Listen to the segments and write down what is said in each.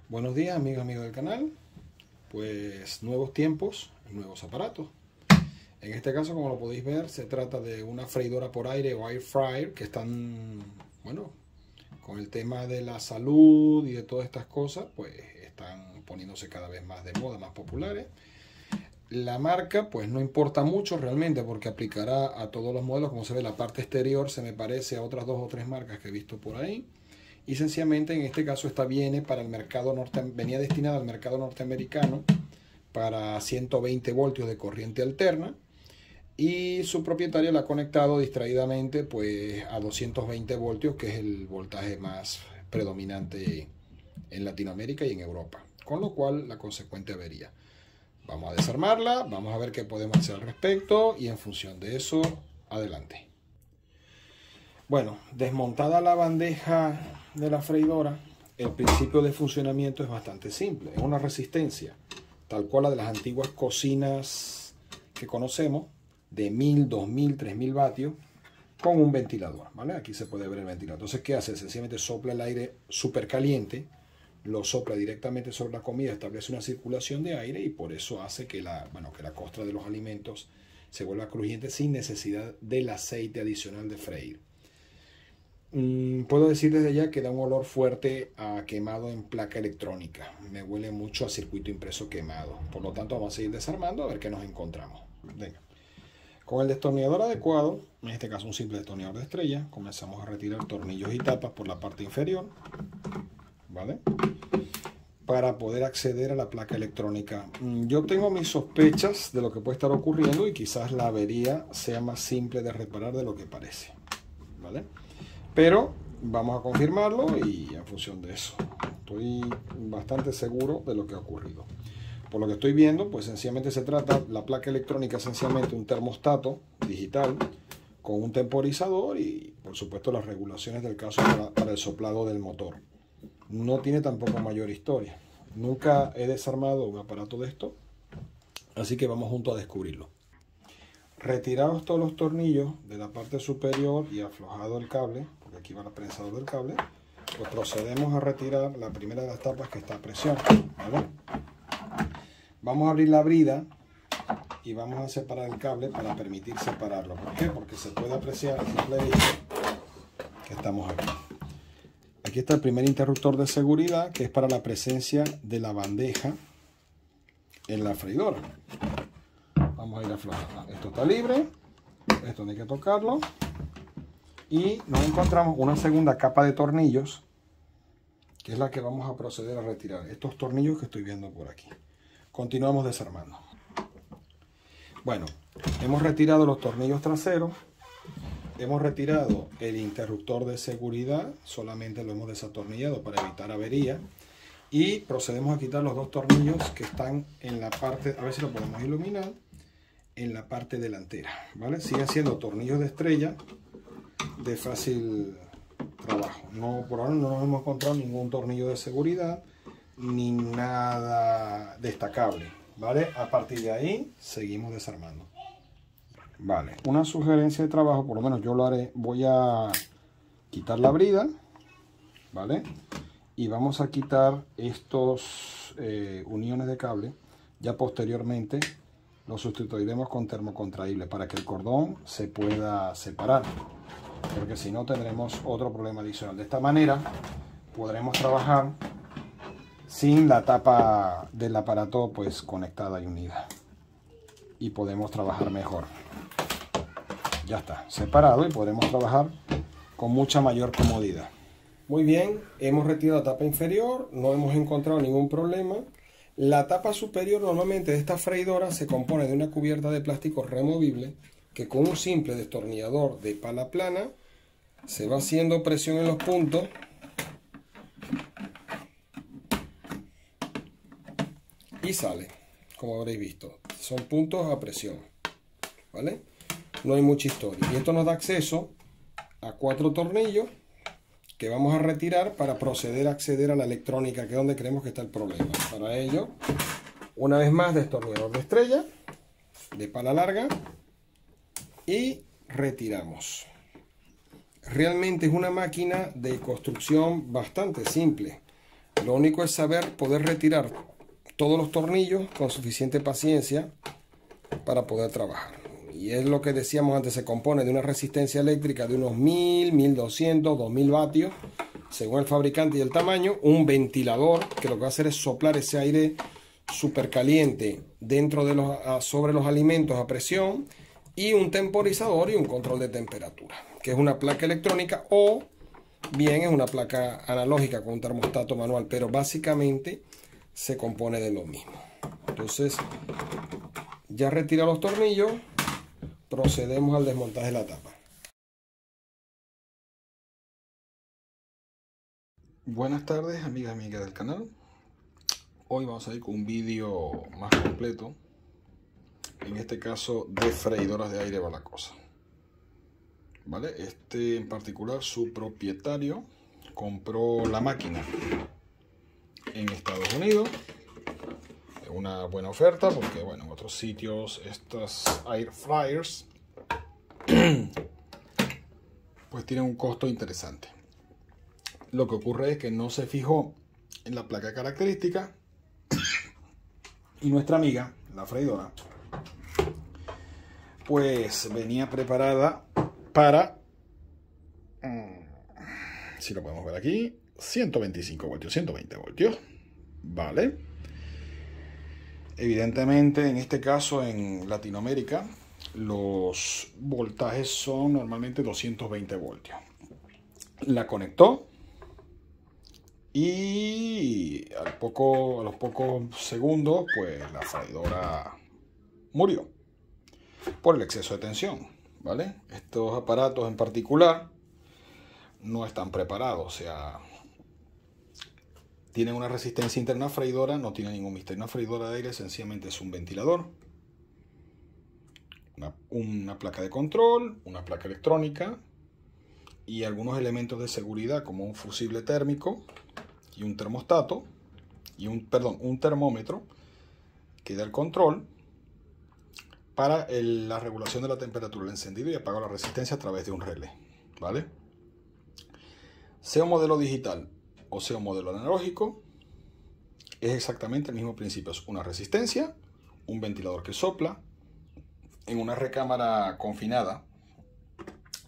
Buenos días, amigos del canal. Pues nuevos tiempos, nuevos aparatos. En este caso, como lo podéis ver, se trata de una freidora por aire o air fryer que están, bueno, con el tema de la salud y de todas estas cosas, pues están poniéndose cada vez más de moda, más populares. La marca, pues no importa mucho realmente porque aplicará a todos los modelos. Como se ve, la parte exterior se me parece a otras 2 o 3 marcas que he visto por ahí. Y sencillamente en este caso esta venía destinada al mercado norteamericano para 120 voltios de corriente alterna, y su propietario la ha conectado distraídamente pues a 220 voltios, que es el voltaje más predominante en Latinoamérica y en Europa, con lo cual la consecuente avería. Vamos a desarmarla, vamos a ver qué podemos hacer al respecto y en función de eso, adelante. Bueno, desmontada la bandeja de la freidora, el principio de funcionamiento es bastante simple. Es una resistencia, tal cual la de las antiguas cocinas que conocemos, de 1000, 2000, 3000 vatios, con un ventilador, ¿vale? Aquí se puede ver el ventilador. Entonces, ¿qué hace? Sencillamente sopla el aire súper caliente, lo sopla directamente sobre la comida, establece una circulación de aire y por eso hace que la costra de los alimentos se vuelva crujiente sin necesidad del aceite adicional de freír. Puedo decir desde ya que da un olor fuerte a quemado en placa electrónica. Me huele mucho a circuito impreso quemado. Por lo tanto, vamos a seguir desarmando a ver qué nos encontramos. Venga. Con el destornillador adecuado, en este caso un simple destornillador de estrella, comenzamos a retirar tornillos y tapas por la parte inferior, ¿vale? Para poder acceder a la placa electrónica. Yo tengo mis sospechas de lo que puede estar ocurriendo y quizás la avería sea más simple de reparar de lo que parece, ¿vale? Pero vamos a confirmarlo y en función de eso estoy bastante seguro de lo que ha ocurrido. Por lo que estoy viendo, pues sencillamente se trata, la placa electrónica esencialmente un termostato digital con un temporizador y por supuesto las regulaciones del caso para el soplado del motor. No tiene tampoco mayor historia. Nunca he desarmado un aparato de esto, así que vamos juntos a descubrirlo. Retirados todos los tornillos de la parte superior y aflojado el cable, porque aquí va el prensador del cable, pues procedemos a retirar la primera de las tapas que está a presión, ¿vale? Vamos a abrir la brida y vamos a separar el cable para permitir separarlo. ¿Por qué? Porque se puede apreciar a simple vista que estamos aquí. Aquí está el primer interruptor de seguridad, que es para la presencia de la bandeja en la freidora. Vamos a ir aflojando. Esto está libre, esto no hay que tocarlo. Y nos encontramos una segunda capa de tornillos, que es la que vamos a proceder a retirar. Estos tornillos que estoy viendo por aquí. Continuamos desarmando. Bueno, hemos retirado los tornillos traseros. Hemos retirado el interruptor de seguridad. Solamente lo hemos desatornillado para evitar avería. Y procedemos a quitar los 2 tornillos que están en la parte, a ver si lo podemos iluminar, en la parte delantera, ¿vale? Siguen siendo tornillos de estrella de fácil trabajo. No, por ahora no nos hemos encontrado ningún tornillo de seguridad ni nada destacable, ¿vale? A partir de ahí seguimos desarmando. Vale, una sugerencia de trabajo, por lo menos yo lo haré. Voy a quitar la brida, ¿vale? Y vamos a quitar estos uniones de cable. Ya posteriormente lo sustituiremos con termocontraíble para que el cordón se pueda separar, porque si no tendremos otro problema adicional. De esta manera podremos trabajar sin la tapa del aparato pues conectada y unida, y podemos trabajar mejor. Ya está separado y podremos trabajar con mucha mayor comodidad. Muy bien, hemos retirado la tapa inferior, no hemos encontrado ningún problema. La tapa superior normalmente de esta freidora se compone de una cubierta de plástico removible que con un simple destornillador de pala plana se va haciendo presión en los puntos y sale, como habréis visto. Son puntos a presión, ¿vale? No hay mucha historia. Y esto nos da acceso a 4 tornillos que vamos a retirar para proceder a acceder a la electrónica, que es donde creemos que está el problema. Para ello, una vez más, destornillador de estrella, de pala larga, y retiramos. Realmente es una máquina de construcción bastante simple. Lo único es saber poder retirar todos los tornillos con suficiente paciencia para poder trabajar. Y es lo que decíamos antes, se compone de una resistencia eléctrica de unos 1000, 1200, 2000 vatios, según el fabricante y el tamaño. Un ventilador que lo que va a hacer es soplar ese aire súper caliente dentro de sobre los alimentos a presión. Y un temporizador y un control de temperatura, que es una placa electrónica o bien es una placa analógica con un termostato manual, pero básicamente se compone de lo mismo. Entonces, ya retira los tornillos, procedemos al desmontaje de la tapa. Buenas tardes, amigas y amigas del canal. Hoy vamos a ir con un vídeo más completo. En este caso de freidoras de aire va la cosa. ¿Vale? Este en particular, su propietario compró la máquina en Estados Unidos. Es una buena oferta porque, bueno, en otros sitios estas air fryers pues tienen un costo interesante. Lo que ocurre es que no se fijó en la placa de características y nuestra amiga, la freidora, pues venía preparada para, si lo podemos ver aquí, 125 voltios, 120 voltios, ¿vale? Evidentemente, en este caso, en Latinoamérica, los voltajes son normalmente 220 voltios. La conectó y a los pocos segundos, pues la freidora murió por el exceso de tensión, ¿vale? Estos aparatos en particular no están preparados, o sea, tienen una resistencia interna freidora, no tiene ningún misterio. Una freidora de aire sencillamente es un ventilador, una placa de control, una placa electrónica y algunos elementos de seguridad como un fusible térmico y un termostato y un termómetro que da el control para la regulación de la temperatura, el encendido y apagado de la resistencia a través de un relé, ¿vale? Sea un modelo digital o sea un modelo analógico, es exactamente el mismo principio. Es una resistencia, un ventilador que sopla, en una recámara confinada,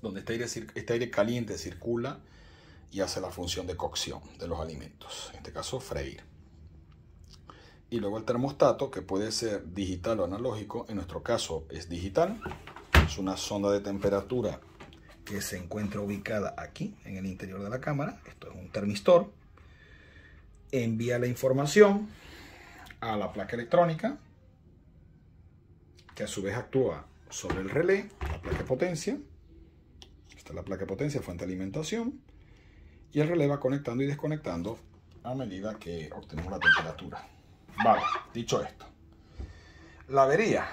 donde este aire caliente circula y hace la función de cocción de los alimentos, en este caso freír. Y luego el termostato, que puede ser digital o analógico. En nuestro caso es digital. Es una sonda de temperatura que se encuentra ubicada aquí en el interior de la cámara. Esto es un termistor. Envía la información a la placa electrónica, que a su vez actúa sobre el relé, la placa de potencia. Esta es la placa de potencia, fuente de alimentación. Y el relé va conectando y desconectando a medida que obtenemos la temperatura. Vale, dicho esto, la avería.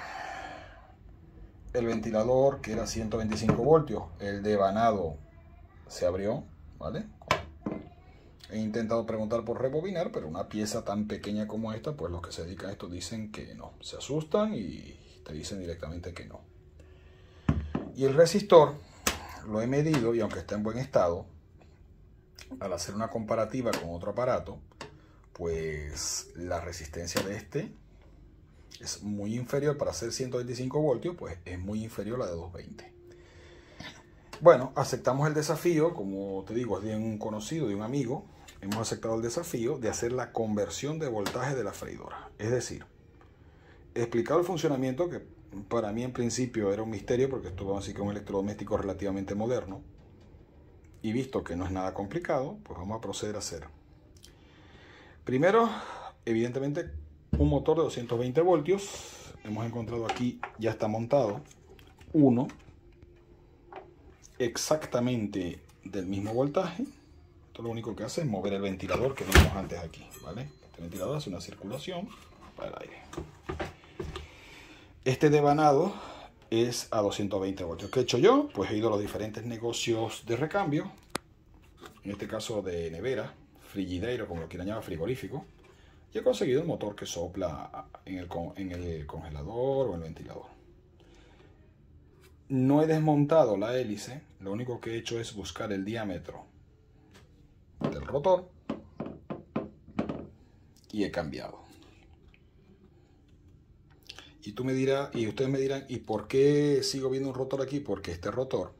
El ventilador, que era 125 voltios, el devanado se abrió, ¿vale? He intentado preguntar por rebobinar, pero una pieza tan pequeña como esta, pues los que se dedican a esto dicen que no. Se asustan y te dicen directamente que no. Y el resistor lo he medido y aunque está en buen estado, al hacer una comparativa con otro aparato, pues la resistencia de este es muy inferior. Para hacer 125 voltios, pues es muy inferior a la de 220. Bueno, aceptamos el desafío, como te digo, es de un conocido, de un amigo. Hemos aceptado el desafío de hacer la conversión de voltaje de la freidora. Es decir, he explicado el funcionamiento, que para mí en principio era un misterio, porque esto vamos a decir que es un electrodoméstico relativamente moderno. Y visto que no es nada complicado, pues vamos a proceder a hacer. Primero, evidentemente, un motor de 220 voltios. Hemos encontrado aquí, ya está montado, uno exactamente del mismo voltaje. Esto lo único que hace es mover el ventilador que vimos antes aquí, ¿vale? Este ventilador hace una circulación para el aire. Este devanado es a 220 voltios. ¿Qué he hecho yo? Pues he ido a los diferentes negocios de recambio, en este caso de nevera, frigideiro, como lo quieran llamar, frigorífico, y he conseguido el motor que sopla en el congelador o el ventilador. No he desmontado la hélice, lo único que he hecho es buscar el diámetro del rotor y he cambiado. Y tú me dirás, y ustedes me dirán, ¿y por qué sigo viendo un rotor aquí? Porque este rotor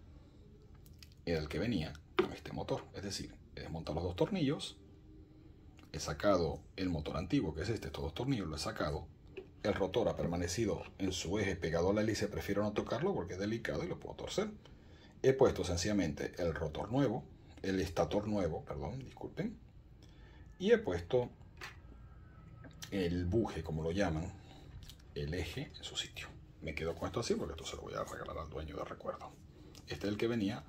era el que venía con este motor. Es decir, he desmontado los dos tornillos, he sacado el motor antiguo, que es este, estos dos tornillos, lo he sacado. El rotor ha permanecido en su eje pegado a la hélice, prefiero no tocarlo porque es delicado y lo puedo torcer. He puesto sencillamente el rotor nuevo, el estator nuevo, perdón, disculpen, y he puesto el buje, como lo llaman, el eje en su sitio. Me quedo con esto así porque esto se lo voy a regalar al dueño de recuerdo. Este es el que venía,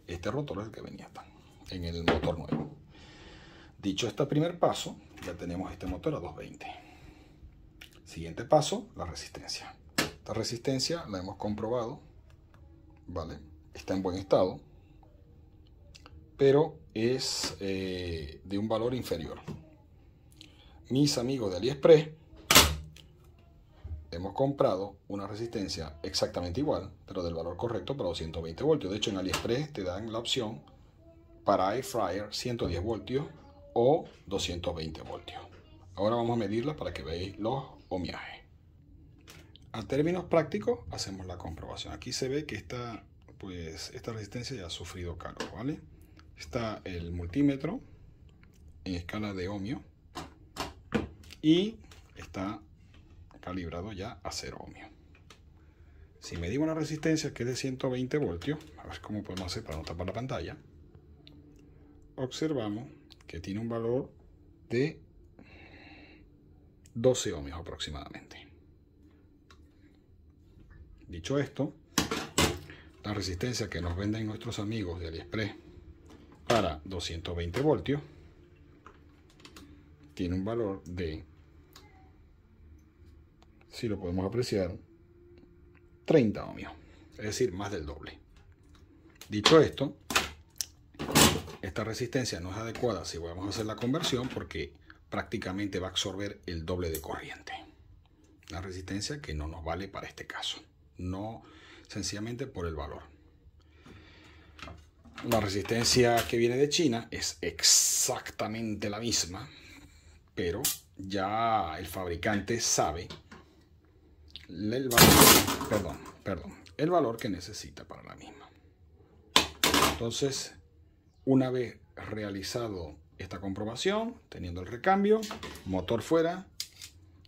este rotor es el que venía en el motor nuevo. Dicho este primer paso, ya tenemos este motor a 220. Siguiente paso, la resistencia. Esta resistencia la hemos comprobado, ¿vale? Está en buen estado, pero es de un valor inferior. Mis amigos de AliExpress hemos comprado una resistencia exactamente igual, pero del valor correcto para 220 voltios. De hecho, en AliExpress te dan la opción para Air Fryer 110 voltios o 220 voltios. Ahora vamos a medirla para que veáis los ohmiajes. A términos prácticos, hacemos la comprobación. Aquí se ve que esta resistencia ya ha sufrido calor, ¿vale? Está el multímetro en escala de ohmio y está calibrado ya a 0 ohmio. Si medimos la resistencia, que es de 120 voltios, a ver cómo podemos hacer para no tapar la pantalla, observamos que tiene un valor de 12 ohmios aproximadamente. Dicho esto, la resistencia que nos venden nuestros amigos de AliExpress para 220 voltios tiene un valor de, si lo podemos apreciar, 30 ohmios, es decir, más del doble. Dicho esto, esta resistencia no es adecuada si vamos a hacer la conversión porque prácticamente va a absorber el doble de corriente. La resistencia que no nos vale para este caso, no sencillamente por el valor. La resistencia que viene de China es exactamente la misma, pero ya el fabricante sabe el valor que necesita para la misma. Entonces, una vez realizado esta comprobación, teniendo el recambio, motor fuera,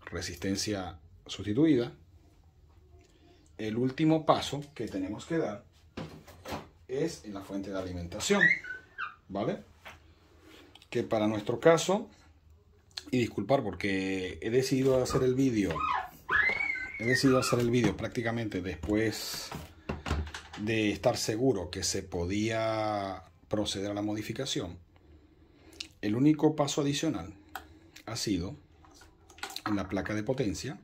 resistencia sustituida, el último paso que tenemos que dar es en la fuente de alimentación, ¿vale? Que para nuestro caso, y disculpar porque he decidido hacer el vídeo prácticamente después de estar seguro que se podía proceder a la modificación. El único paso adicional ha sido en la placa de potencia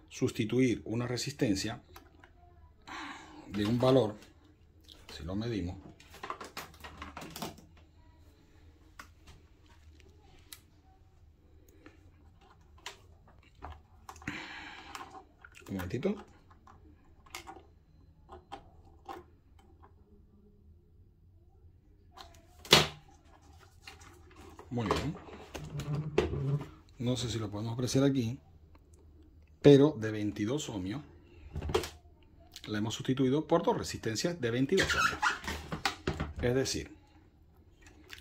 sustituir una resistencia de un valor, si lo medimos, un momentito, muy bien, no sé si lo podemos apreciar aquí, pero de 22 ohmios la hemos sustituido por dos resistencias de 22 ohmios. Es decir,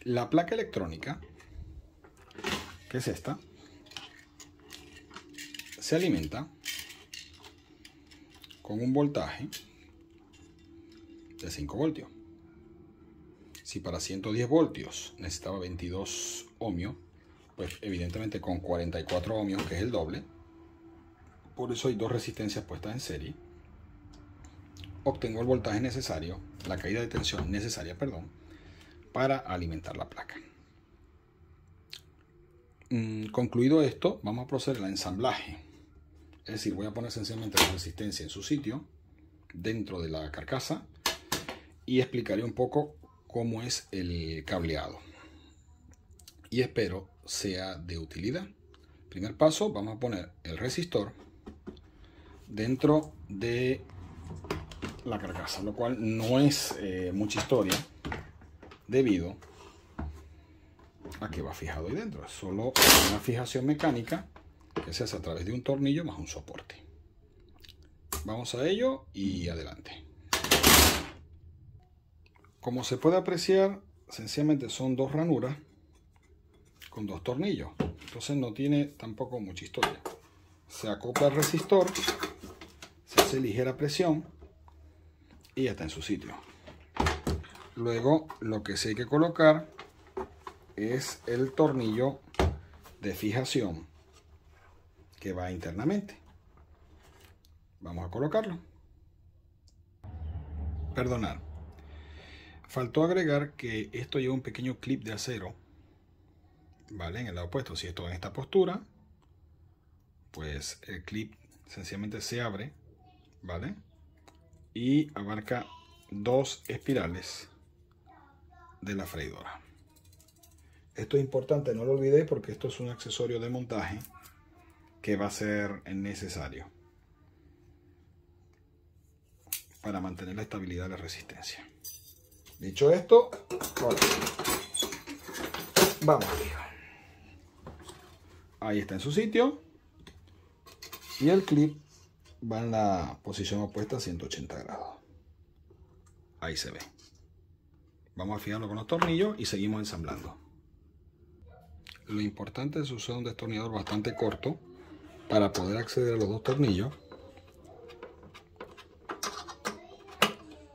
la placa electrónica, que es esta, se alimenta con un voltaje de 5 voltios. Si para 110 voltios necesitaba 22 ohmios, pues evidentemente con 44 ohmios, que es el doble, por eso hay dos resistencias puestas en serie, obtengo el voltaje necesario, la caída de tensión necesaria, perdón, para alimentar la placa. Concluido esto, vamos a proceder al ensamblaje. Es decir, voy a poner sencillamente la resistencia en su sitio, dentro de la carcasa, y explicaré un poco cómo es el cableado. Y espero sea de utilidad. Primer paso, vamos a poner el resistor dentro de la carcasa, lo cual no es mucha historia, debido a que va fijado ahí dentro. Es solo una fijación mecánica que se hace a través de un tornillo más un soporte. Vamos a ello y adelante. Como se puede apreciar, sencillamente son dos ranuras con dos tornillos. Entonces no tiene tampoco mucha historia. Se acopla el resistor, se hace ligera presión y ya está en su sitio. Luego lo que sí hay que colocar es el tornillo de fijación que va internamente. Vamos a colocarlo. Perdonad, faltó agregar que esto lleva un pequeño clip de acero, ¿vale? En el lado opuesto. Si esto en esta postura, pues el clip sencillamente se abre, ¿vale? Y abarca dos espirales de la freidora. Esto es importante, no lo olvidéis, porque esto es un accesorio de montaje que va a ser necesario para mantener la estabilidad de la resistencia. Dicho esto, ahora vamos arriba. Ahí está en su sitio y el clip va en la posición opuesta a 180 grados. Ahí se ve. Vamos a fijarlo con los tornillos y seguimos ensamblando. Lo importante es usar un destornillador bastante corto para poder acceder a los dos tornillos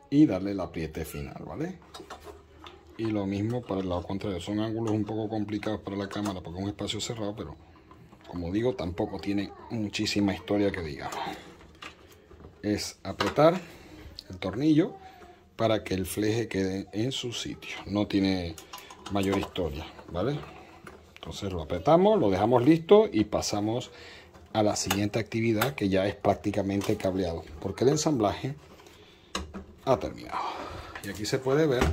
y darle el apriete final, ¿vale? Y lo mismo para el lado contrario. Son ángulos un poco complicados para la cámara porque es un espacio cerrado, pero como digo, tampoco tiene muchísima historia que digamos. Es apretar el tornillo para que el fleje quede en su sitio. No tiene mayor historia, ¿vale? Entonces lo apretamos, lo dejamos listo y pasamos a la siguiente actividad, que ya es prácticamente cableado, porque el ensamblaje ha terminado. Y aquí se puede ver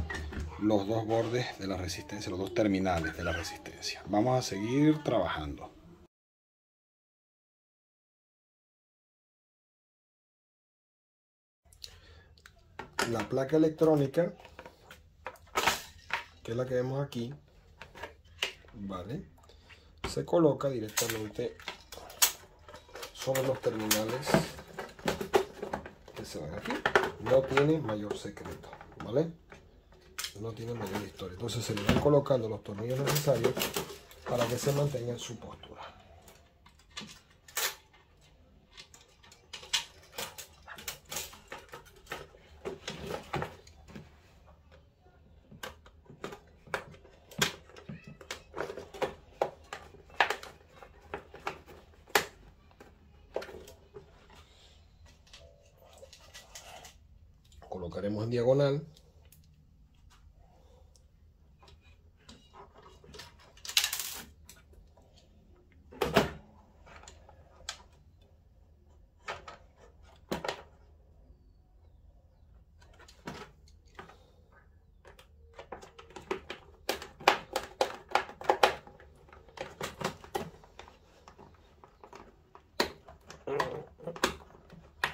los dos bordes de la resistencia, los dos terminales de la resistencia. Vamos a seguir trabajando. La placa electrónica, que es la que vemos aquí, ¿vale? Se coloca directamente sobre los terminales que se ven aquí. No tiene mayor secreto, ¿vale? No tiene mayor historia. Entonces se le van colocando los tornillos necesarios para que se mantenga en su postura. Colocaremos en diagonal.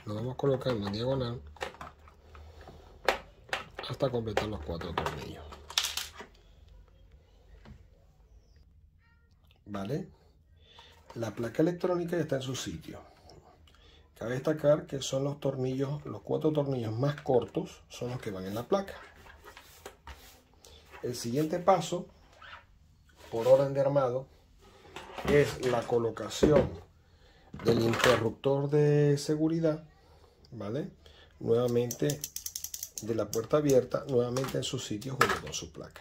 Lo vamos colocando en diagonal hasta completar los 4 tornillos. ¿Vale? La placa electrónica ya está en su sitio. Cabe destacar que son los tornillos, los 4 tornillos más cortos son los que van en la placa. El siguiente paso, por orden de armado, es la colocación del interruptor de seguridad, ¿vale? Nuevamente de la puerta abierta, nuevamente en su sitio junto con su placa.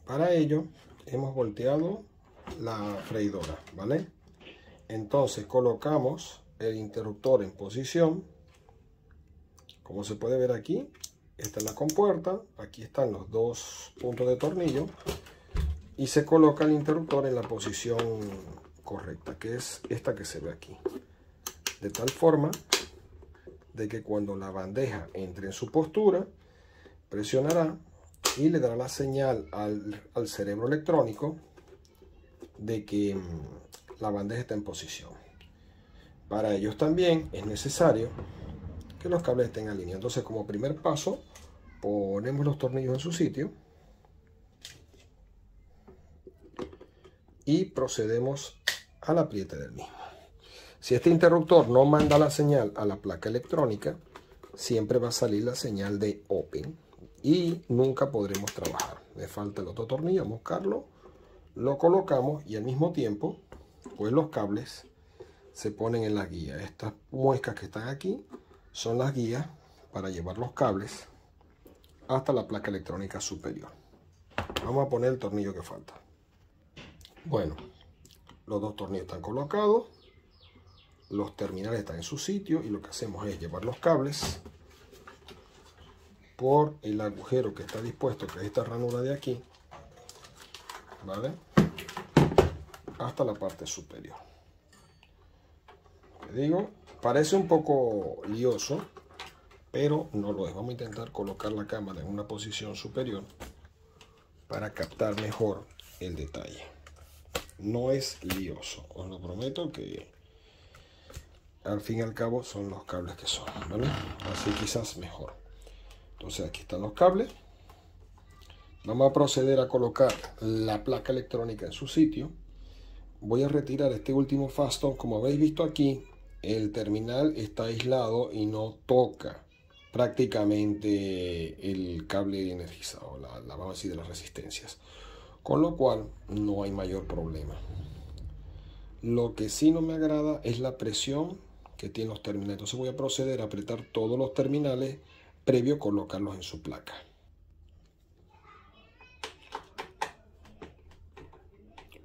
Para ello hemos volteado la freidora, ¿vale? Entonces colocamos el interruptor en posición. Como se puede ver aquí, esta es la compuerta, aquí están los dos puntos de tornillo y se coloca el interruptor en la posición correcta, que es esta que se ve aquí, de tal forma de que cuando la bandeja entre en su postura, presionará y le dará la señal al cerebro electrónico de que la bandeja está en posición. Para ellos también es necesario que los cables estén alineados. Entonces, como primer paso, ponemos los tornillos en su sitio y procedemos al apriete del mismo. Si este interruptor no manda la señal a la placa electrónica, siempre va a salir la señal de open y nunca podremos trabajar. Me falta el otro tornillo, vamos a buscarlo, lo colocamos y al mismo tiempo, pues los cables se ponen en las guías. Estas muescas que están aquí son las guías para llevar los cables hasta la placa electrónica superior. Vamos a poner el tornillo que falta. Bueno, los dos tornillos están colocados, los terminales están en su sitio y lo que hacemos es llevar los cables por el agujero que está dispuesto, que es esta ranura de aquí, ¿vale? Hasta la parte superior. Te digo, parece un poco lioso, pero no lo es. Vamos a intentar colocar la cámara en una posición superior para captar mejor el detalle. No es lioso, os lo prometo, que al fin y al cabo son los cables que son, ¿vale? Así quizás mejor. Entonces aquí están los cables. Vamos a proceder a colocar la placa electrónica en su sitio. Voy a retirar este último fastener. Como habéis visto aquí, el terminal está aislado y no toca prácticamente el cable energizado, vamos a decir, de las resistencias. Con lo cual no hay mayor problema. Lo que sí no me agrada es la presión que tienen los terminales. Entonces voy a proceder a apretar todos los terminales previo a colocarlos en su placa.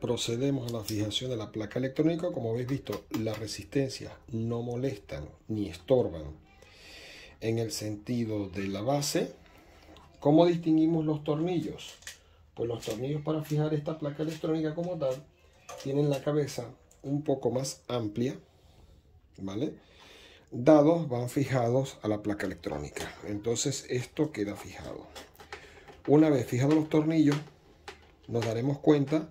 Procedemos a la fijación de la placa electrónica. Como habéis visto, las resistencias no molestan ni estorban en el sentido de la base. ¿Cómo distinguimos los tornillos? Pues los tornillos para fijar esta placa electrónica como tal tienen la cabeza un poco más amplia, ¿vale? Dados van fijados a la placa electrónica. Entonces esto queda fijado. Una vez fijados los tornillos, nos daremos cuenta,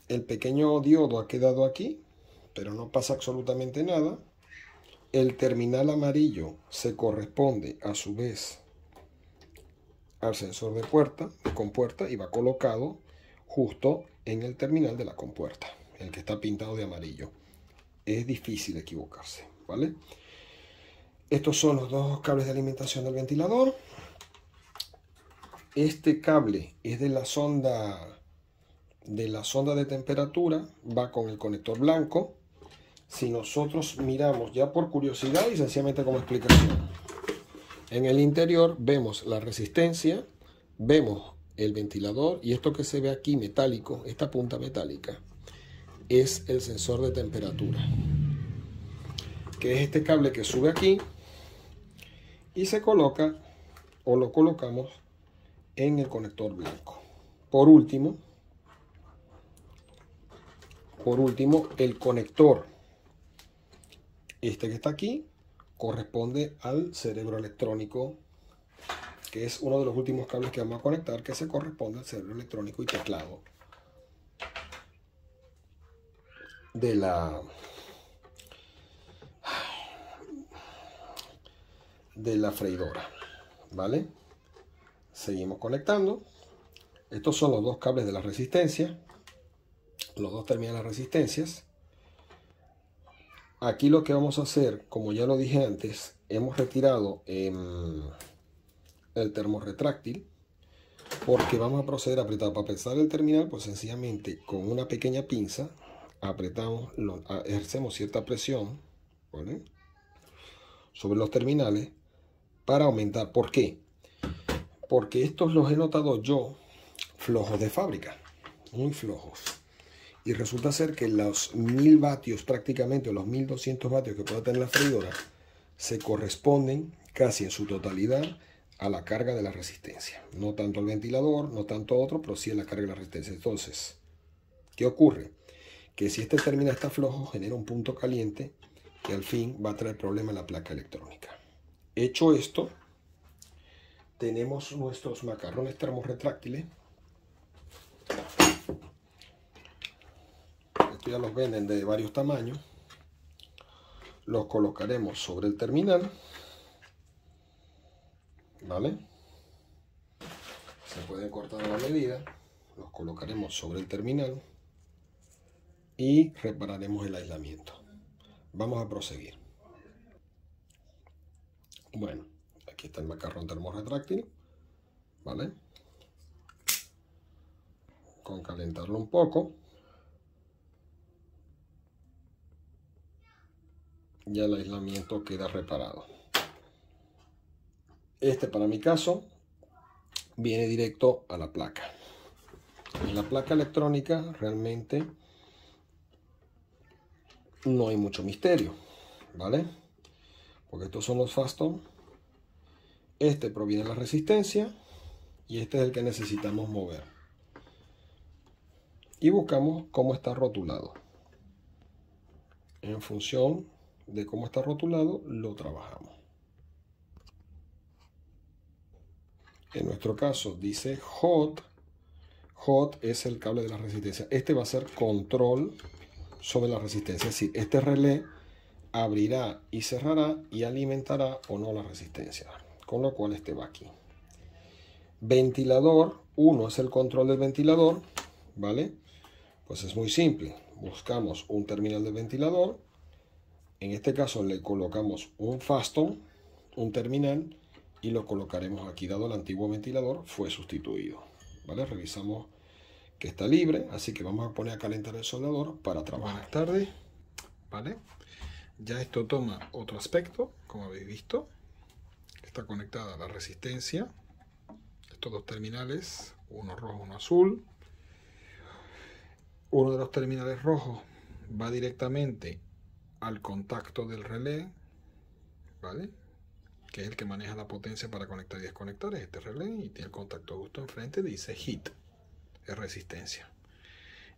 el pequeño diodo ha quedado aquí, pero no pasa absolutamente nada. El terminal amarillo se corresponde a su vez al sensor de puerta, de compuerta, y va colocado justo en el terminal de la compuerta, el que está pintado de amarillo. Es difícil equivocarse, ¿vale? Estos son los dos cables de alimentación del ventilador. Este cable es de la sonda de temperatura, va con el conector blanco. Si nosotros miramos ya por curiosidad y sencillamente como explicación, en el interior vemos la resistencia, vemos el ventilador y esto que se ve aquí metálico, esta punta metálica, es el sensor de temperatura, que es este cable que sube aquí y se coloca o lo colocamos en el conector blanco. Por último, el conector, este que está aquí, corresponde al cerebro electrónico, que es uno de los últimos cables que vamos a conectar, que se corresponde al cerebro electrónico y teclado de la freidora, ¿vale? Seguimos conectando. Estos son los dos cables de la resistencia, los dos terminales de resistencias. Aquí lo que vamos a hacer, como ya lo dije antes, hemos retirado el termorretráctil, porque vamos a proceder a apretar. Para apretar el terminal, pues sencillamente con una pequeña pinza apretamos, ejercemos cierta presión, ¿vale?, sobre los terminales para aumentar. ¿Por qué? Porque estos los he notado yo flojos de fábrica, muy flojos. Y resulta ser que los 1000 vatios prácticamente, o los 1200 vatios que pueda tener la freidora, se corresponden casi en su totalidad a la carga de la resistencia. No tanto al ventilador, no tanto otro, pero sí a la carga de la resistencia. Entonces, ¿qué ocurre? Que si este terminal está flojo, genera un punto caliente que al fin va a traer problema en la placa electrónica. Hecho esto, tenemos nuestros macarrones termorretráctiles. Estos ya los venden de varios tamaños. Los colocaremos sobre el terminal, ¿vale? Se pueden cortar a la medida. Los colocaremos sobre el terminal. y repararemos el aislamiento. Vamos a proseguir. Bueno, aquí está el macarrón termorretráctil, ¿vale? Con calentarlo un poco, ya el aislamiento queda reparado. Este, para mi caso, viene directo a la placa. En la placa electrónica realmente no hay mucho misterio, ¿vale? Porque estos son los Faston. Este proviene de la resistencia y este es el que necesitamos mover. Y buscamos cómo está rotulado. En función de cómo está rotulado, lo trabajamos. En nuestro caso dice hot. Hot es el cable de la resistencia. Este va a ser control sobre la resistencia. Es decir, este relé abrirá y cerrará y alimentará o no la resistencia. Con lo cual este va aquí. Ventilador 1 es el control del ventilador, ¿vale? Pues es muy simple. Buscamos un terminal del ventilador. En este caso le colocamos un Faston, un terminal, y lo colocaremos aquí. Dado el antiguo ventilador, fue sustituido, ¿vale? Revisamos que está libre, así que vamos a poner a calentar el soldador para trabajar. Buenas tardes, ¿vale? Ya esto toma otro aspecto, como habéis visto. Está conectada a la resistencia. Estos dos terminales, uno rojo, uno azul. Uno de los terminales rojos va directamente al contacto del relé, ¿vale? Que es el que maneja la potencia para conectar y desconectar, es este relé, y tiene el contacto justo enfrente, dice heat, es resistencia.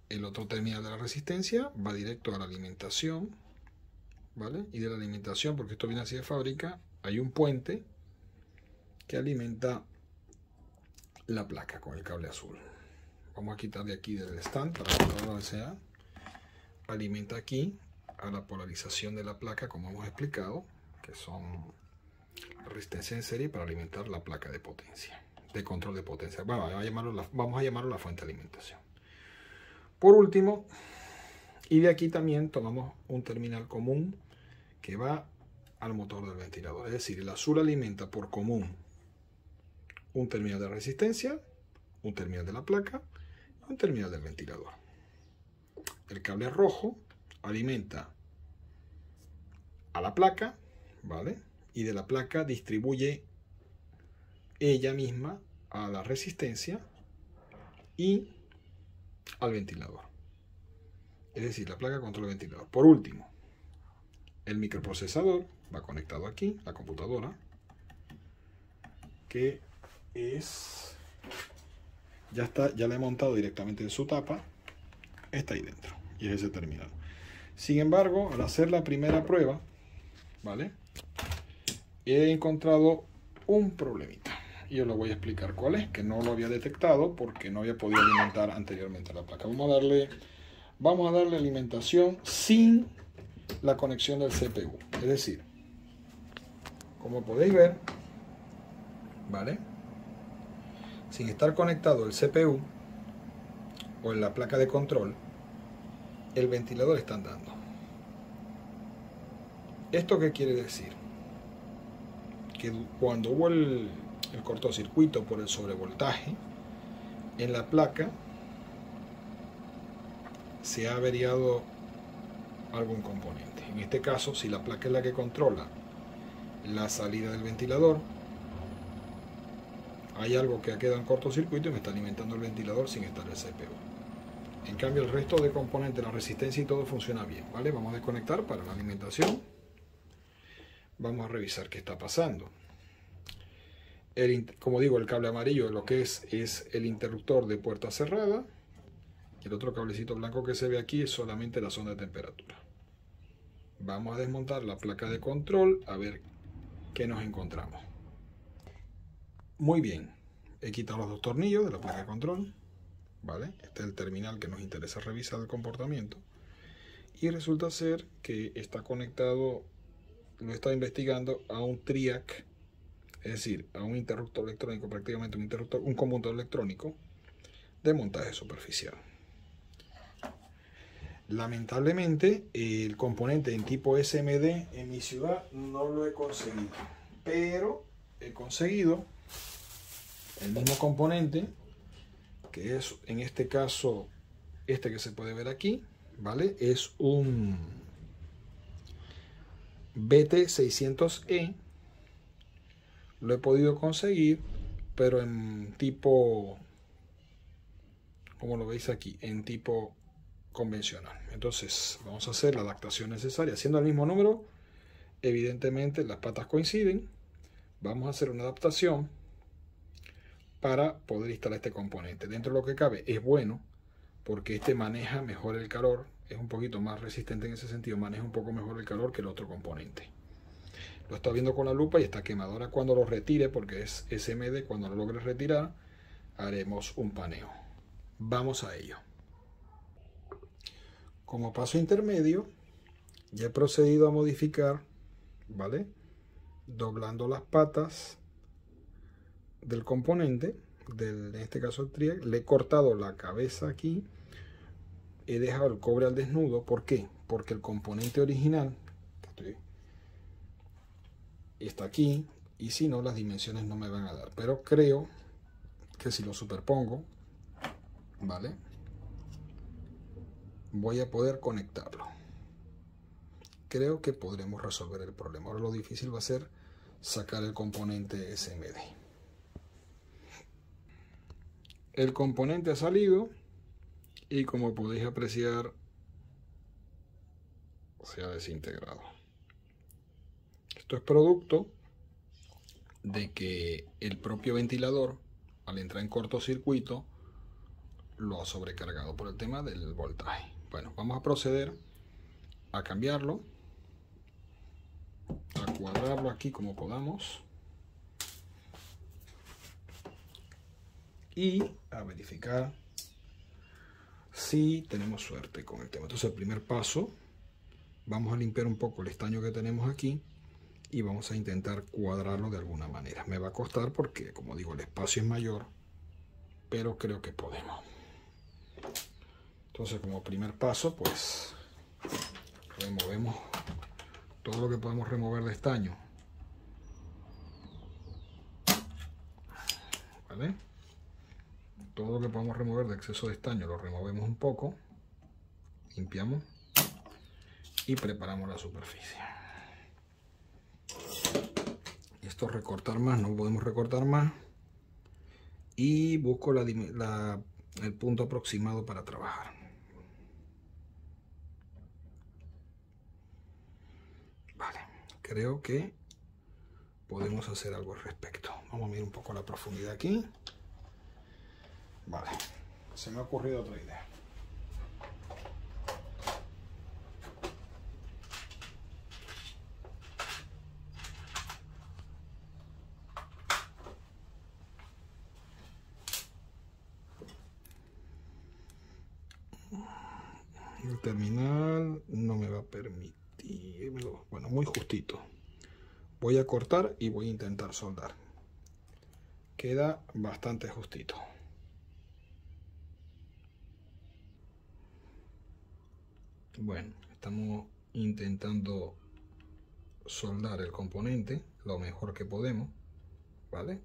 El otro terminal de la resistencia va directo a la alimentación, ¿vale? Y de la alimentación, porque esto viene así de fábrica, hay un puente que alimenta la placa con el cable azul. Vamos a quitar de aquí del stand para que no lo desea. Alimenta aquí a la polarización de la placa, como hemos explicado, que son resistencia en serie para alimentar la placa de potencia, de control de potencia. Vamos a llamarlo la fuente de alimentación. Por último, y de aquí también tomamos un terminal común que va al motor del ventilador. Es decir, el azul alimenta por común un terminal de resistencia, un terminal de la placa y un terminal del ventilador. El cable rojo alimenta a la placa, ¿vale? Y de la placa distribuye ella misma a la resistencia y al ventilador. Es decir, la placa controla el ventilador. Por último, el microprocesador va conectado aquí, la computadora, que es, ya la he montado directamente en su tapa, está ahí dentro y es ese terminal. Sin embargo, al hacer la primera prueba, ¿vale? He encontrado un problemita y os lo voy a explicar cuál es, que no lo había detectado porque no había podido alimentar anteriormente la placa. Vamos a darle alimentación sin la conexión del CPU, es decir, como podéis ver, ¿vale? Sin estar conectado el CPU o en la placa de control, el ventilador está andando. ¿Esto qué quiere decir? Que cuando hubo el cortocircuito por el sobrevoltaje en la placa, se ha averiado algún componente. En este caso, si la placa es la que controla la salida del ventilador, hay algo que ha quedado en cortocircuito y me está alimentando el ventilador sin estar el CPU. En cambio, el resto de componentes, la resistencia y todo funciona bien, ¿vale? Vamos a desconectar para la alimentación. Vamos a revisar qué está pasando. Como digo, el cable amarillo lo que es el interruptor de puerta cerrada. El otro cablecito blanco que se ve aquí es solamente la zona de temperatura. Vamos a desmontar la placa de control a ver qué nos encontramos. Muy bien, he quitado los dos tornillos de la placa de control, ¿vale? Este es el terminal que nos interesa revisar el comportamiento. Y resulta ser que está conectado, lo he estado investigando, a un TRIAC, es decir, a un interruptor electrónico, prácticamente un conmutador electrónico de montaje superficial. Lamentablemente el componente en tipo SMD en mi ciudad no lo he conseguido, pero he conseguido el mismo componente, que es en este caso este que se puede ver aquí, ¿vale? Es un BT600E. Lo he podido conseguir, pero en tipo, como lo veis aquí, en tipo convencional. Entonces vamos a hacer la adaptación necesaria haciendo el mismo número. Evidentemente las patas coinciden. Vamos a hacer una adaptación para poder instalar este componente. Dentro de lo que cabe es bueno, porque este maneja mejor el calor, es un poquito más resistente en ese sentido, maneja un poco mejor el calor que el otro componente. Lo está viendo con la lupa y está quemado. Ahora cuando lo retire, porque es SMD, cuando lo logre retirar, haremos un paneo. Vamos a ello. Como paso intermedio, ya he procedido a modificar, ¿vale? Doblando las patas del componente, en este caso el triac, le he cortado la cabeza aquí, he dejado el cobre al desnudo. ¿Por qué? Porque el componente original está aquí y si no las dimensiones no me van a dar, pero creo que si lo superpongo, ¿vale?, voy a poder conectarlo. Creo que podremos resolver el problema. Ahora lo difícil va a ser sacar el componente SMD. El componente ha salido y como podéis apreciar se ha desintegrado. Esto es producto de que el propio ventilador, al entrar en cortocircuito, lo ha sobrecargado por el tema del voltaje. Bueno, vamos a proceder a cambiarlo, a cuadrarlo aquí como podamos y a verificar si tenemos suerte con el tema. Entonces el primer paso, vamos a limpiar un poco el estaño que tenemos aquí y vamos a intentar cuadrarlo de alguna manera. Me va a costar porque, como digo, el espacio es mayor, pero creo que podemos. Entonces, como primer paso, pues removemos todo lo que podemos remover de estaño, ¿vale? Todo lo que podemos remover de exceso de estaño lo removemos un poco, limpiamos y preparamos la superficie. Esto recortar más, no podemos recortar más, y busco el punto aproximado para trabajar. Vale, creo que podemos hacer algo al respecto. Vamos a mirar un poco la profundidad aquí. Vale, se me ha ocurrido otra idea. El terminal no me va a permitir, bueno, muy justito. Voy a cortar y voy a intentar soldar. Queda bastante justito. Bueno, estamos intentando soldar el componente lo mejor que podemos, ¿vale?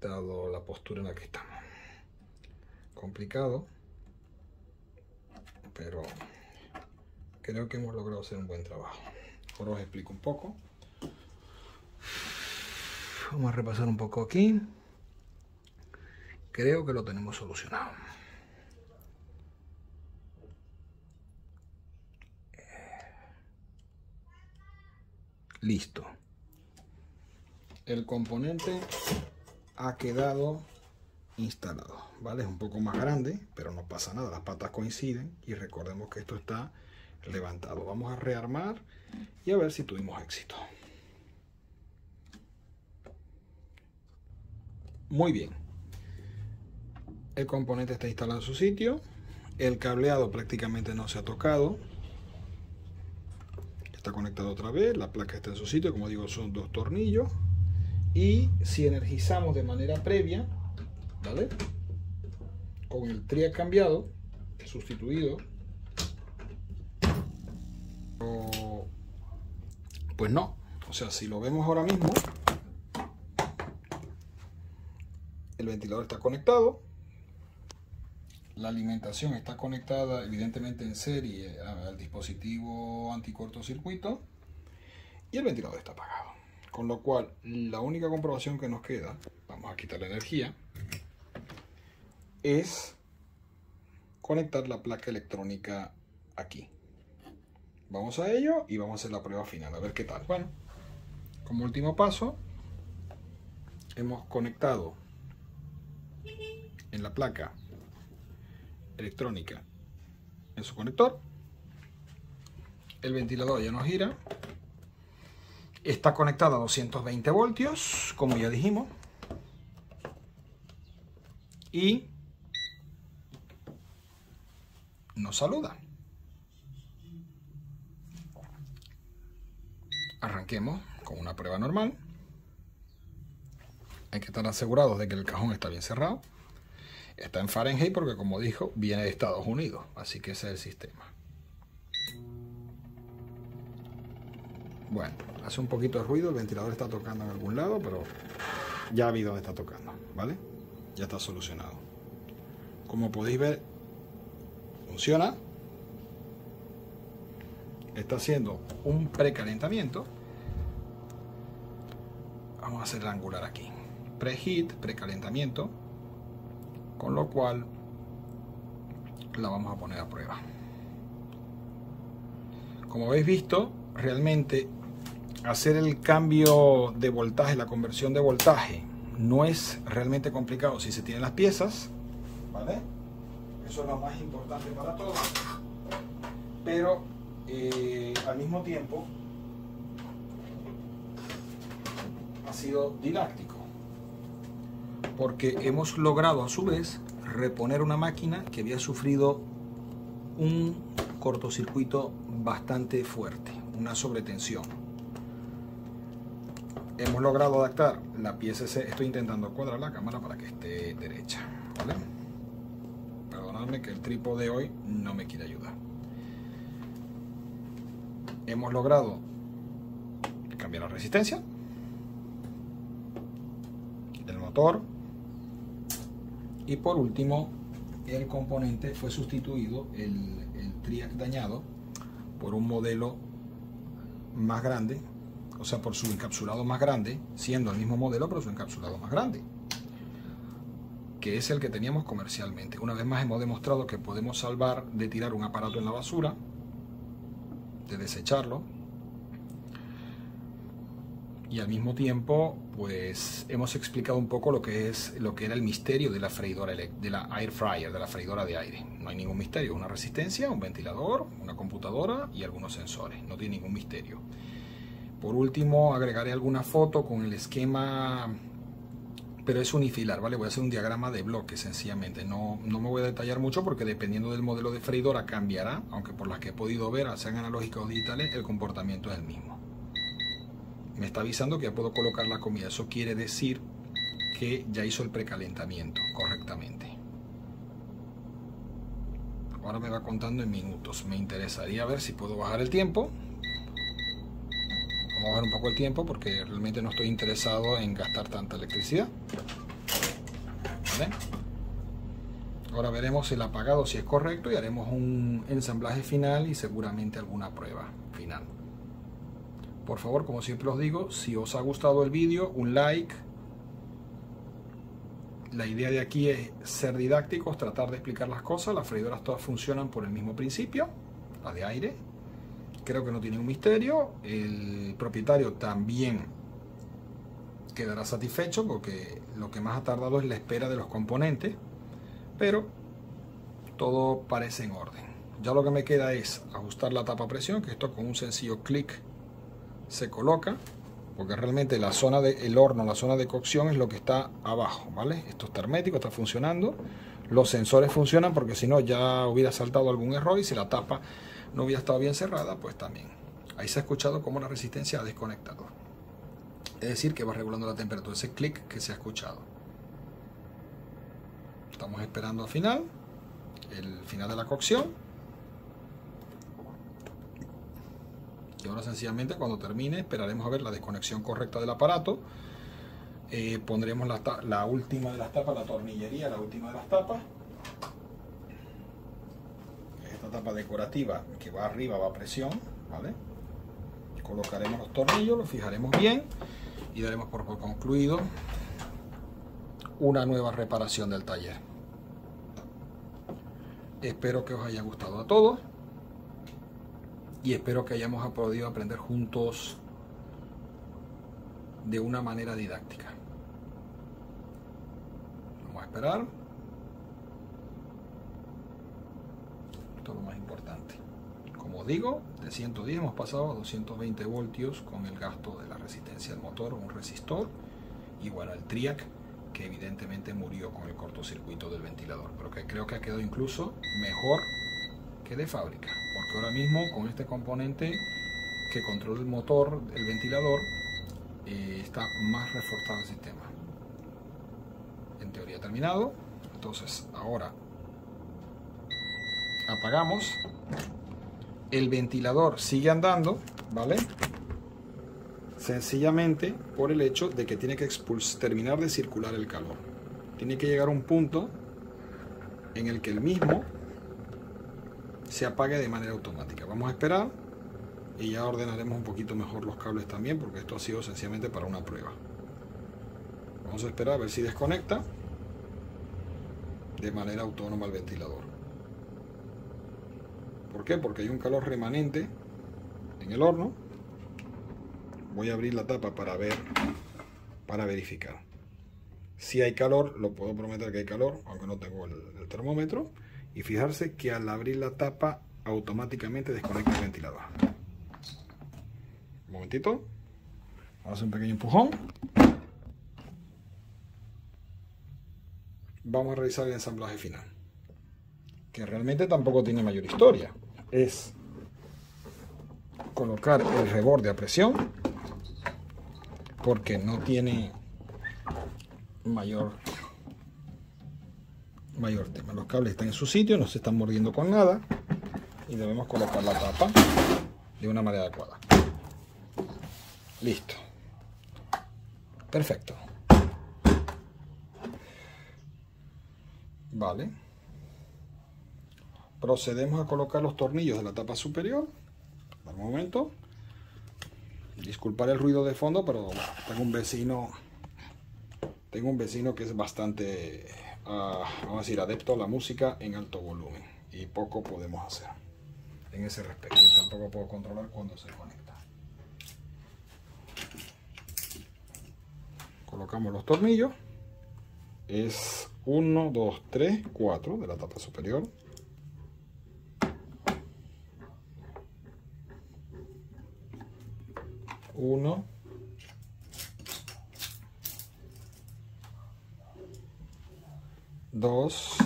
Dado la postura en la que estamos. Complicado, pero creo que hemos logrado hacer un buen trabajo. Ahora os explico un poco. Vamos a repasar un poco aquí. Creo que lo tenemos solucionado. Listo. El componente ha quedado instalado, ¿vale? Es un poco más grande, pero no pasa nada, las patas coinciden y recordemos que esto está levantado. Vamos a rearmar y a ver si tuvimos éxito. Muy bien. El componente está instalado en su sitio. El cableado prácticamente no se ha tocado. Está conectado otra vez, la placa está en su sitio, como digo, son 2 tornillos. Y si energizamos de manera previa, ¿vale?, con el triac cambiado, sustituido. Pues no, o sea, si lo vemos ahora mismo, el ventilador está conectado, la alimentación está conectada evidentemente en serie al dispositivo anticortocircuito y el ventilador está apagado. Con lo cual, la única comprobación que nos queda, vamos a quitar la energía, es conectar la placa electrónica aquí. Vamos a ello y vamos a hacer la prueba final, a ver qué tal. Bueno, como último paso, hemos conectado en la placa electrónica en su conector. El ventilador ya no gira. Está conectado a 220 voltios, como ya dijimos. Y nos saluda. Arranquemos con una prueba normal. Hay que estar asegurados de que el cajón está bien cerrado. Está en Fahrenheit porque, como dijo, viene de Estados Unidos. Así que ese es el sistema. Bueno, hace un poquito de ruido. El ventilador está tocando en algún lado, pero ya vi dónde está tocando, ¿vale? Ya está solucionado. Como podéis ver, funciona. Está haciendo un precalentamiento. Vamos a hacer el angular aquí. Preheat, precalentamiento. Con lo cual la vamos a poner a prueba. Como habéis visto, realmente hacer el cambio de voltaje, la conversión de voltaje, no es realmente complicado si se tienen las piezas, ¿vale? Eso es lo más importante para todos. Pero al mismo tiempo ha sido didáctico, porque hemos logrado a su vez reponer una máquina que había sufrido un cortocircuito bastante fuerte, una sobretensión. Hemos logrado adaptar la pieza. Estoy intentando cuadrar la cámara para que esté derecha, ¿vale? Perdonadme que el trípode hoy no me quiere ayudar. Hemos logrado cambiar la resistencia del motor y por último el componente fue sustituido, el triac dañado, por un modelo más grande, o sea, por su encapsulado más grande, siendo el mismo modelo pero su encapsulado más grande, que es el que teníamos comercialmente. Una vez más hemos demostrado que podemos salvar de tirar un aparato en la basura, de desecharlo, y al mismo tiempo pues hemos explicado un poco lo que era el misterio de la freidora de la air fryer, de la freidora de aire. No hay ningún misterio, una resistencia, un ventilador, una computadora y algunos sensores, no tiene ningún misterio. Por último agregaré alguna foto con el esquema, pero es unifilar, ¿vale? Voy a hacer un diagrama de bloques sencillamente, no me voy a detallar mucho porque dependiendo del modelo de freidora cambiará, aunque por las que he podido ver, sean analógicas o digitales, el comportamiento es el mismo. Me está avisando que ya puedo colocar la comida, eso quiere decir que ya hizo el precalentamiento correctamente. Ahora me va contando en minutos. Me interesaría ver si puedo bajar el tiempo. Vamos a bajar un poco el tiempo porque realmente no estoy interesado en gastar tanta electricidad. ¿Vale? Ahora veremos el apagado si es correcto y haremos un ensamblaje final y seguramente alguna prueba final. Por favor, como siempre os digo, si os ha gustado el vídeo, un like. La idea de aquí es ser didácticos, tratar de explicar las cosas. Las freidoras todas funcionan por el mismo principio, la de aire. Creo que no tiene un misterio. El propietario también quedará satisfecho porque lo que más ha tardado es la espera de los componentes, pero todo parece en orden. Ya lo que me queda es ajustar la tapa a presión, que esto con un sencillo clic se coloca, porque realmente la zona del horno, la zona de cocción es lo que está abajo, ¿vale? Esto está hermético, está funcionando. Los sensores funcionan porque si no ya hubiera saltado algún error y si la tapa no hubiera estado bien cerrada, pues también. Ahí se ha escuchado cómo la resistencia ha desconectado. Es decir, que va regulando la temperatura, ese clic que se ha escuchado. Estamos esperando al final el final de la cocción. Y ahora sencillamente cuando termine esperaremos a ver la desconexión correcta del aparato. Pondremos la última de las tapas, la tornillería, la última de las tapas. Esta tapa decorativa que va arriba, va a presión, ¿vale? Colocaremos los tornillos, los fijaremos bien y daremos por concluido una nueva reparación del taller. Espero que os haya gustado a todos y espero que hayamos podido aprender juntos de una manera didáctica. Vamos a esperar. Esto es lo más importante. Como os digo, de 110 hemos pasado a 220 voltios con el gasto de la resistencia del motor, un resistor, y bueno, el TRIAC, que evidentemente murió con el cortocircuito del ventilador, pero que creo que ha quedado incluso mejor que de fábrica, porque ahora mismo con este componente que controla el motor, el ventilador, está más reforzado el sistema. En teoría terminado. Entonces ahora apagamos. El ventilador sigue andando, ¿vale? Sencillamente por el hecho de que tiene que terminar de circular el calor. Tiene que llegar a un punto en el que el mismo se apague de manera automática. Vamos a esperar y ya ordenaremos un poquito mejor los cables también, porque esto ha sido sencillamente para una prueba. Vamos a esperar a ver si desconecta de manera autónoma el ventilador. ¿Por qué? Porque hay un calor remanente en el horno. Voy a abrir la tapa para verificar. Si hay calor, lo puedo prometer que hay calor, aunque no tengo el termómetro. Y fijarse que al abrir la tapa automáticamente desconecta el ventilador. Un momentito. Vamos a hacer un pequeño empujón. Vamos a revisar el ensamblaje final, que realmente tampoco tiene mayor historia. Es colocar el reborde a presión, porque no tiene mayor tema. Los cables están en su sitio, no se están mordiendo con nada y debemos colocar la tapa de una manera adecuada. Listo. Perfecto. Vale. Procedemos a colocar los tornillos de la tapa superior. Al momento, disculpar el ruido de fondo, pero tengo un vecino que es bastante, vamos a decir, adepto a la música en alto volumen, y poco podemos hacer en ese respecto. Y tampoco puedo controlar cuando se conecta. Colocamos los tornillos. Es 1, 2, 3, 4 de la tapa superior. Uno, dos,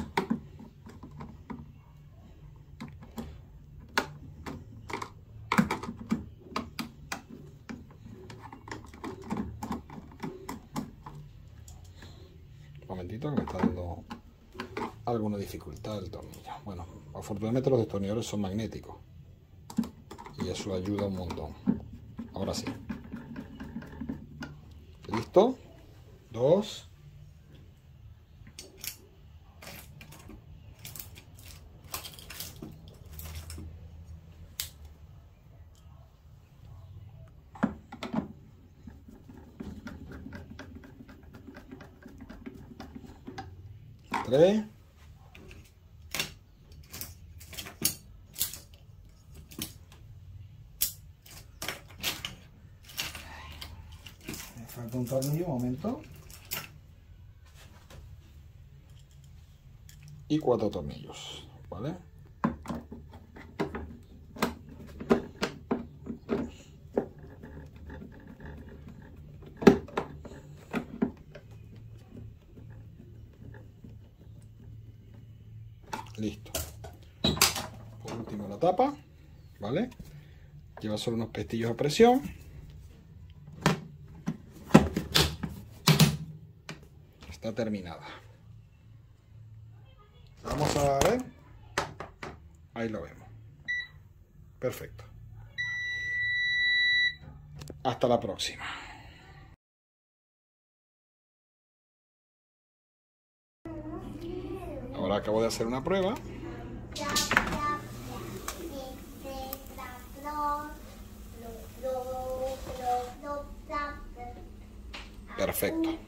un momentito que me está dando alguna dificultad el tornillo. Bueno, afortunadamente los destornilladores son magnéticos y eso ayuda un montón. Ahora sí. ¿Listo? 2. Tres. Falta un tornillo, un momento. Y 4 tornillos, ¿vale? Listo. Por último la tapa, ¿vale? Lleva solo unos pestillos a presión. Está terminada. Vamos a ver Ahí lo vemos. Perfecto. Hasta la próxima. Ahora acabo de hacer una prueba. Perfecto.